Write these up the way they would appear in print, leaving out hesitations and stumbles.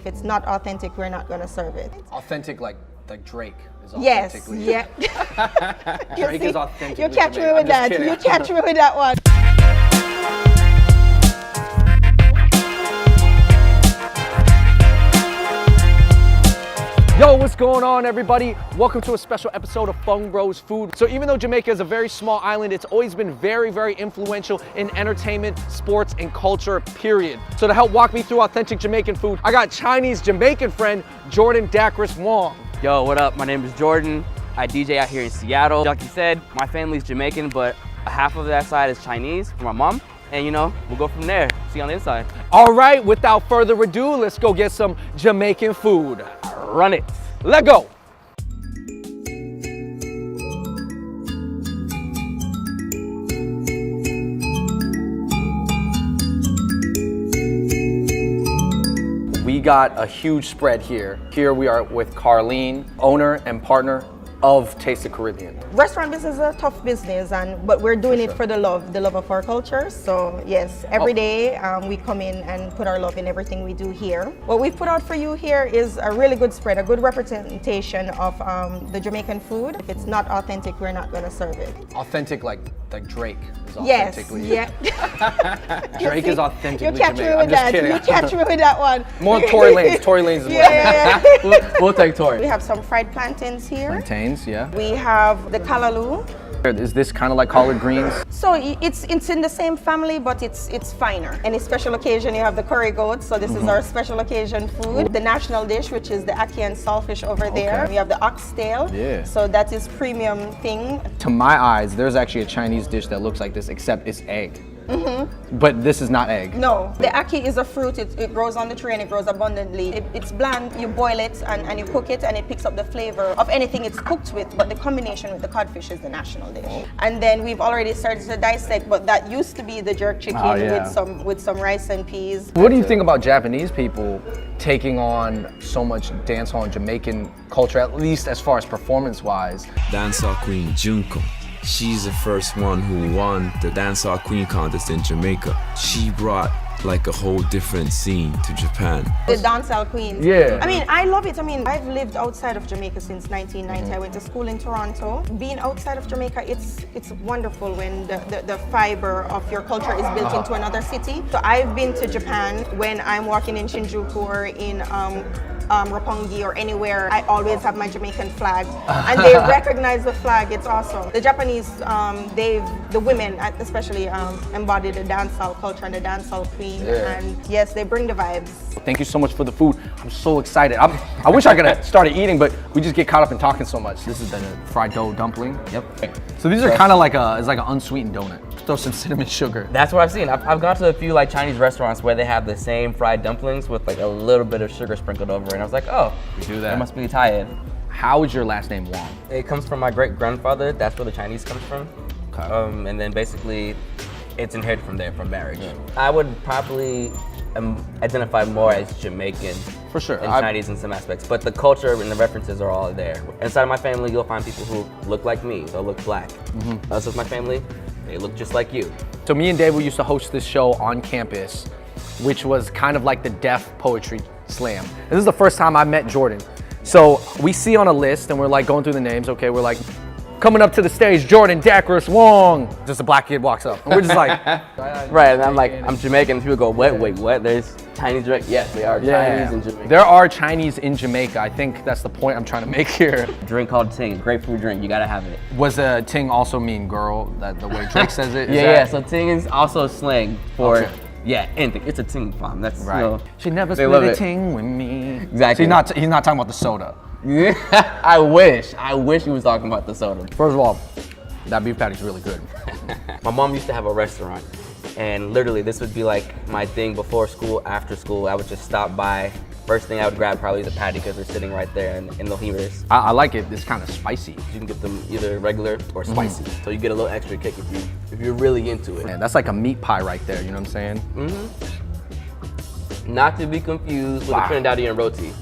If it's not authentic, we're not going to serve it. Authentic like Drake is Yes, authentically. yeah. Drake is authentically. You catch me Jamaican. with I'm just that. kidding. You catch me with that one. Yo, what's going on, everybody? Welcome to a special episode of Fung Bros Food. So even though Jamaica is a very small island, it's always been very, very influential in entertainment, sports, and culture, period. So to help walk me through authentic Jamaican food, I got Chinese Jamaican friend, Jordan Dacris Wong. Yo, what up? My name is Jordan. I DJ out here in Seattle. Like you said, my family's Jamaican, but half of that side is Chinese for my mom. And you know, we'll go from there. See you on the inside. All right, without further ado, let's go get some Jamaican food. Run it. Let go. We got a huge spread here. Here we are with Carlene, owner and partner of Taste the Caribbean. Restaurant business is a tough business, but we're doing it for the love of our culture. So yes, every day we come in and put our love in everything we do here. What we've put out for you here is a really good spread, a good representation of the Jamaican food. If it's not authentic, we're not going to serve it. Authentic like Drake is Yes, authentically. yeah. Drake is authentically You catch me Jamaican. with I'm just that. kidding. You catch me with that one. More Tory Lanez. Tory Lanez is Yeah. We'll take Tori. We have some fried plantains here. Plantains, yeah. We have the callaloo. Is this kind of like collard greens? So it's in the same family, but it's finer. Any special occasion, you have the curry goat. So this is our special occasion food. The national dish, which is the ackee and saltfish over there. We have the oxtail. Yeah. So that is premium thing. To my eyes, there's actually a Chinese dish that looks like this, except it's egg. But this is not egg. No, the ackee is a fruit. It grows on the tree and it grows abundantly. It's bland. You boil it and you cook it, and it picks up the flavor of anything it's cooked with. But the combination with the codfish is the national dish. And then we've already started to dissect, but that used to be the jerk chicken with some rice and peas. What do you think about Japanese people taking on so much dancehall and Jamaican culture, at least as far as performance-wise? Dancehall queen Junko. She's the first one who won the Dancehall Queen contest in Jamaica. She brought like a whole different scene to Japan. The dancehall queens. Yeah. I mean, I love it. I mean, I've lived outside of Jamaica since 1990. I went to school in Toronto. Being outside of Jamaica, it's wonderful when the fiber of your culture is built into another city. So I've been to Japan when I'm walking in Shinjuku or in Roppongi or anywhere. I always have my Jamaican flag, and they recognize the flag. It's awesome. The Japanese, the women especially embody the dancehall culture and the dancehall queen. And yes, they bring the vibes. Thank you so much for the food. I'm so excited. I wish I could have started eating, but we just get caught up in talking so much. This is the fried dough dumpling. Yep. So these are kind of like it's like an unsweetened donut. Throw some cinnamon sugar. That's what I've seen. I've gone to a few like Chinese restaurants where they have the same fried dumplings with like a little bit of sugar sprinkled over it. And I was like, oh, We do that. there must be Italian. How is your last name Wong? It comes from my great-grandfather. That's where the Chinese comes from. Okay. And then basically, it's inherited from there, from marriage. I would probably identify more as Jamaican For sure. and Chinese in some aspects, but the culture and the references are all there. Inside of my family, you'll find people who look like me. They'll look black. Us with my family, they look just like you. So me and Dave used to host this show on campus, which was kind of like the deaf poetry slam. This is the first time I met Jordan. So we see on a list and we're like going through the names. Okay, we're like, coming up to the stage, Jordan Dacris Wong. Just a black kid walks up. And we're just like, Right, and I'm like, I'm Jamaican. People go, wait, what? There's Chinese Jamaican? Yes, they are Chinese in Jamaica. There are Chinese in Jamaica. I think that's the point I'm trying to make here. Drink called Ting, grapefruit drink. You gotta have it. Was Ting also mean girl? That the way Drake says it? Yeah. So Ting is also slang for Okay. anything. It's a Ting fam. That's Right. You know, She never they split love a it. ting with me. Exactly. So he's not talking about the soda. I wish he was talking about the soda. First of all, that beef patty's really good. My mom used to have a restaurant, and literally this would be like my thing before school, after school. I would just stop by. First thing I would grab probably is a patty because they're sitting right there in the heaters. I like it. It's kind of spicy. You can get them either regular or spicy, so you get a little extra kick if you're really into it. Man, that's like a meat pie right there. You know what I'm saying? Not to be confused with a Trinidadian roti.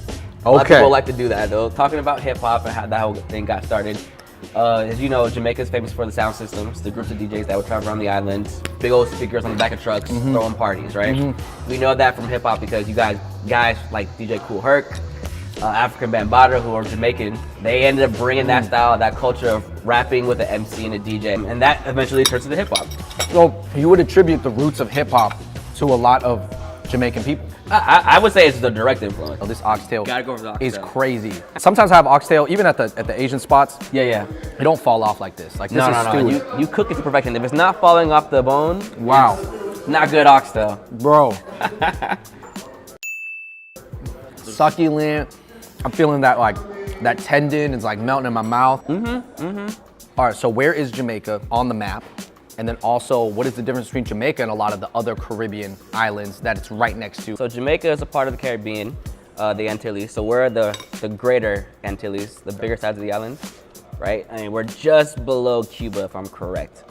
A Okay. lot of people like to do that though. Talking about hip hop and how that whole thing got started. As you know, Jamaica's famous for the sound systems, the groups of DJs that would travel around the island, big old speakers on the back of trucks, throwing parties, right? We know that from hip hop because you guys like DJ Kool Herc, African Bambaataa, who are Jamaican, they ended up bringing that style, that culture of rapping with an MC and a DJ, and that eventually turns into hip hop. So you would attribute the roots of hip hop to a lot of Jamaican people? I would say it's the direct influence. Oh, this oxtail Gotta go for the oxtail. is crazy. Sometimes I have oxtail, even at the Asian spots. Yeah. It don't fall off like this. Like this No, is no. stewed. You cook it to perfection. If it's not falling off the bone, Wow, not good oxtail. bro. Succulent. I'm feeling that that tendon is like melting in my mouth. All right, so where is Jamaica on the map? And then also, what is the difference between Jamaica and a lot of the other Caribbean islands that it's right next to? So Jamaica is a part of the Caribbean, the Antilles. So we're the greater Antilles, the bigger sides of the island, right? I mean, we're just below Cuba, if I'm correct,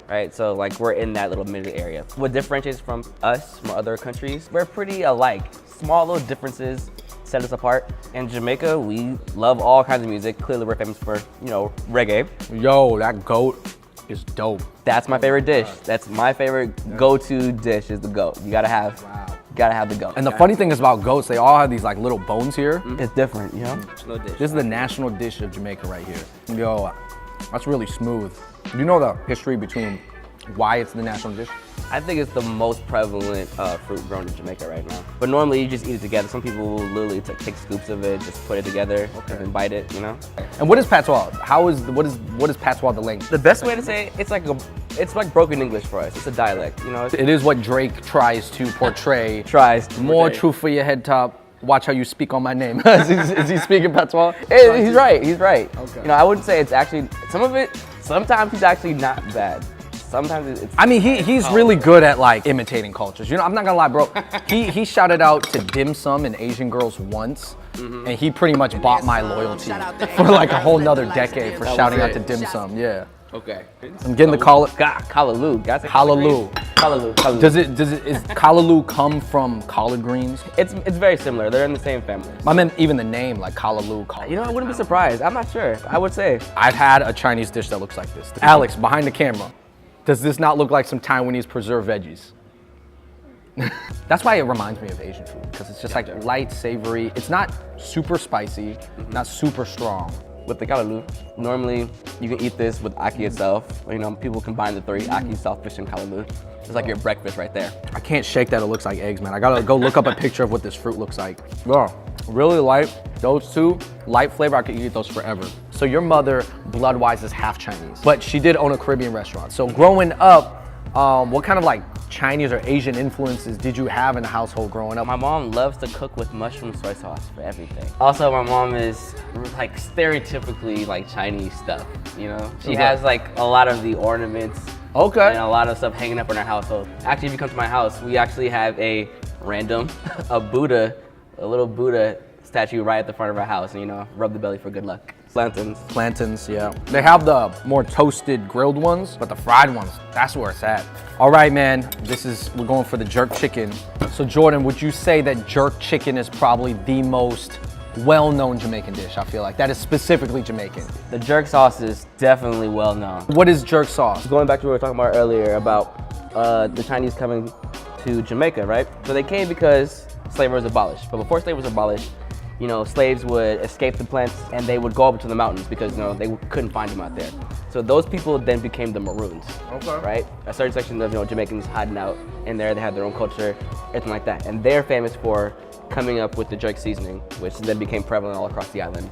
right? So like we're in that little middle area. What differentiates from us, from other countries, we're pretty alike. Small little differences set us apart. In Jamaica, we love all kinds of music. Clearly, we're famous for, reggae. Yo, that goat is dope. That's my favorite dish. That's my favorite go-to dish is the goat. You gotta have the goat. And the funny thing is about goats, they all have these like little bones here. It's different, No dish. This is the national dish of Jamaica right here. Yo, that's really smooth. Do you know the history between why it's the national dish? I think it's the most prevalent fruit grown in Jamaica right now. But normally you just eat it together. Some people will literally take scoops of it, just put it together, and then bite it, And what is patois? What is patois the language? The best way to say it, it's like broken English for us. It's a dialect, It is what Drake tries to portray. More truth for your head top. Watch how you speak on my name. is he speaking patois? He's right. Okay. I wouldn't say it's actually, sometimes he's actually not bad. Sometimes it's. I mean, he's really good at like imitating cultures. I'm not gonna lie, bro. He shouted out to dim sum and Asian girls once, and he pretty much bought my loyalty for like a whole nother decade for shouting out to dim sum. Yeah. Okay. I'm getting the call. Callaloo. Callaloo. Callaloo. Is callaloo come from collard greens? It's very similar. They're in the same family. I meant even the name, like callaloo. I wouldn't be surprised. I'm not sure. I would say. I've had a Chinese dish that looks like this. Alex, behind the camera. Does this not look like some Taiwanese preserved veggies? That's why it reminds me of Asian food, because it's just like light, savory. It's not super spicy, not super strong. With the callaloo, normally you can eat this with ackee itself. People combine the three, ackee, saltfish, and callaloo. It's like your breakfast right there. I can't shake that it looks like eggs, man. I gotta go look up a picture of what this fruit looks like. Oh, really light. Those two, light flavor, I could eat those forever. So your mother, blood-wise, is half Chinese, but she did own a Caribbean restaurant. So growing up, what kind of like Chinese or Asian influences did you have in the household growing up? My mom loves to cook with mushroom soy sauce for everything. Also, my mom is like stereotypically like Chinese stuff, She has like a lot of the ornaments Okay. and a lot of stuff hanging up in our household. Actually, if you come to my house, we actually have a little Buddha statue right at the front of our house, and rub the belly for good luck. Plantains, yeah. They have the more toasted grilled ones, but the fried ones, that's where it's at. All right, man, we're going for the jerk chicken. So Jordan, would you say that jerk chicken is probably the most well-known Jamaican dish? I feel like that is specifically Jamaican. The jerk sauce is definitely well known. What is jerk sauce? Going back to what we were talking about earlier about the Chinese coming to Jamaica, right? So they came because slavery was abolished. But before slavery was abolished, slaves would escape the plants and they would go up to the mountains because, they couldn't find them out there. So those people then became the Maroons, right? A certain section of, Jamaicans hiding out in there. They had their own culture, everything like that. And they're famous for coming up with the jerk seasoning, which then became prevalent all across the island.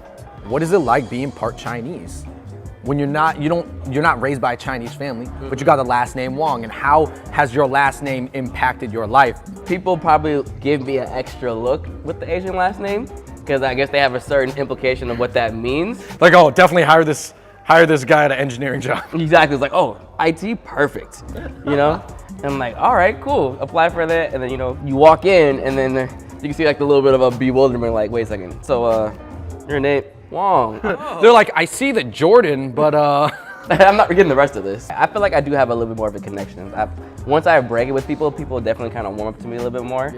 What is it like being part Chinese? When you're not raised by a Chinese family, but you got the last name Wong, and how has your last name impacted your life? People probably give me an extra look with the Asian last name, because I guess they have a certain implication of what that means. Like, oh, definitely hire this guy at an engineering job. Exactly, it's like, oh, IT, perfect, And I'm like, all right, cool, apply for that, and then, you walk in, and then you can see like the little bit of a bewilderment, like, wait a second, so, your name, Wong. They're like, I see the Jordan, but I'm not getting the rest of this. I feel like I do have a little bit more of a connection. Once I break it with people, people definitely kind of warm up to me a little bit more.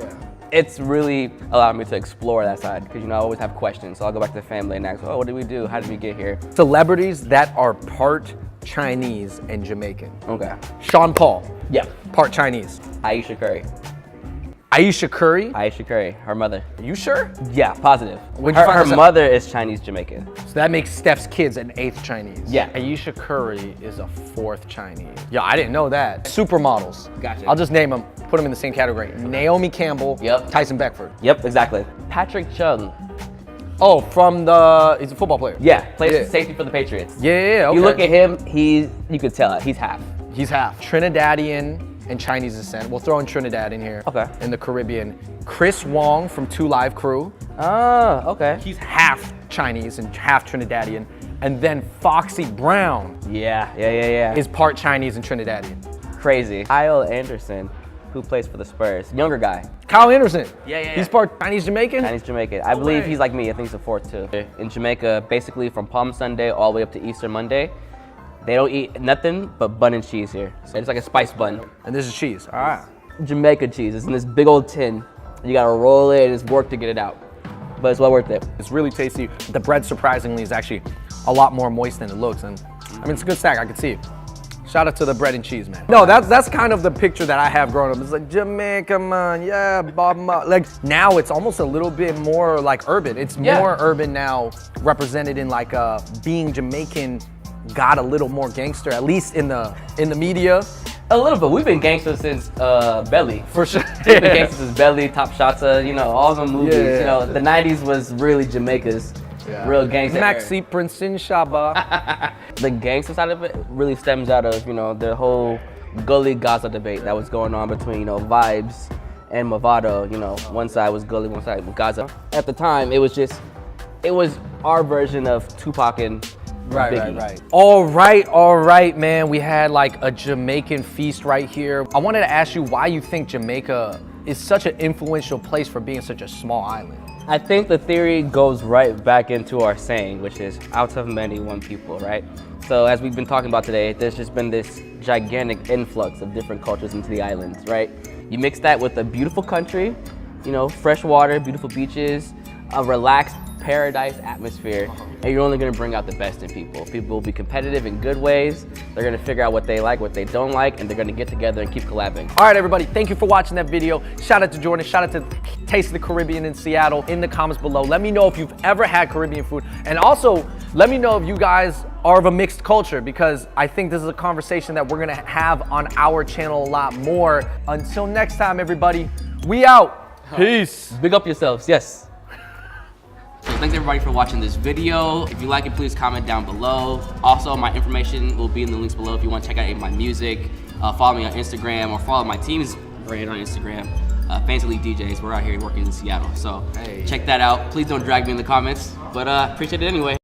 it's really allowed me to explore that side because, you know, I always have questions. So I'll go back to the family and ask, oh, what did we do? How did we get here? Celebrities that are part Chinese and Jamaican. Okay. Sean Paul, Yeah. part Chinese. Aisha Curry. Aisha Curry, Aisha Curry, her mother. you sure? Yeah, positive. When'd you find Her this out? mother is Chinese Jamaican. So that makes Steph's kids an 8th Chinese. Yeah. Aisha Curry is a 4th Chinese. Yeah, I didn't know that. Supermodels. Gotcha. I'll just name them, put them in the same category. Naomi Campbell, Yep. Tyson Beckford. Yep, exactly. Patrick Chung. Oh, he's a football player. Yeah, plays Yeah. safety for the Patriots. Yeah, okay. You look at him, you could tell he's half. He's half Trinidadian and Chinese descent. We'll throw in Trinidad in here. Okay. In the Caribbean. Chris Wong from 2 Live Crew. Oh, okay. He's half Chinese and half Trinidadian. And then Foxy Brown Yeah. is part Chinese and Trinidadian. Crazy. Kyle Anderson, who plays for the Spurs, younger guy. Kyle Anderson. Yeah. He's part Chinese Jamaican? Chinese Jamaican. I believe he's like me. I think he's a 4th too. In Jamaica, basically from Palm Sunday all the way up to Easter Monday, they don't eat nothing but bun and cheese here. So it's like a spice bun. And this is cheese. All right. Jamaica cheese. It's in this big old tin. You gotta roll it and it's work to get it out. But it's well worth it. It's really tasty. The bread, surprisingly, is actually a lot more moist than it looks. And I mean, it's a good snack. I can see it. Shout out to the bread and cheese, man. No, that's kind of the picture that I have growing up. It's like Jamaica, man, yeah, Bob. Like now, it's almost a little bit more like urban. It's more urban now, represented in like being Jamaican. Got a little more gangster, at least in the media. A little bit. We've been gangsters since Belly. For sure. We've been gangsters since Belly, Top Shotta, you know, all the movies. Yeah. You know, the 90s was really Jamaica's real gangster. Maxi Prince in Shaba. The gangster side of it really stems out of, you know, the whole Gully Gaza debate that was going on between, you know, Vibes and Movado. You know, one side was Gully, one side was Gaza. At the time, it was our version of Tupac and Biggie. Right. All right, man. We had like a Jamaican feast right here. I wanted to ask you why you think Jamaica is such an influential place for being such a small island. I think the theory goes right back into our saying, which is out of many, one people, right? So as we've been talking about today, there's just been this gigantic influx of different cultures into the islands, right? You mix that with a beautiful country, you know, fresh water, beautiful beaches, a relaxed paradise atmosphere, and you're only gonna bring out the best in people. People will be competitive in good ways. They're gonna figure out what they like, what they don't like, and they're gonna get together and keep collabing. All right, everybody, thank you for watching that video. Shout out to Jordan, shout out to Taste of the Caribbean in Seattle. In the comments below, let me know if you've ever had Caribbean food, and also let me know if you guys are of a mixed culture, because I think this is a conversation that we're gonna have on our channel a lot more. Until next time, everybody, we out. Peace. Big up yourselves, yes. So thanks everybody for watching this video. If you like it, please comment down below. Also, my information will be in the links below if you want to check out any of my music. Follow me on Instagram or follow my team's brand on Instagram. Fancy League DJs, we're out here working in Seattle. So check that out. Please don't drag me in the comments, but appreciate it anyway.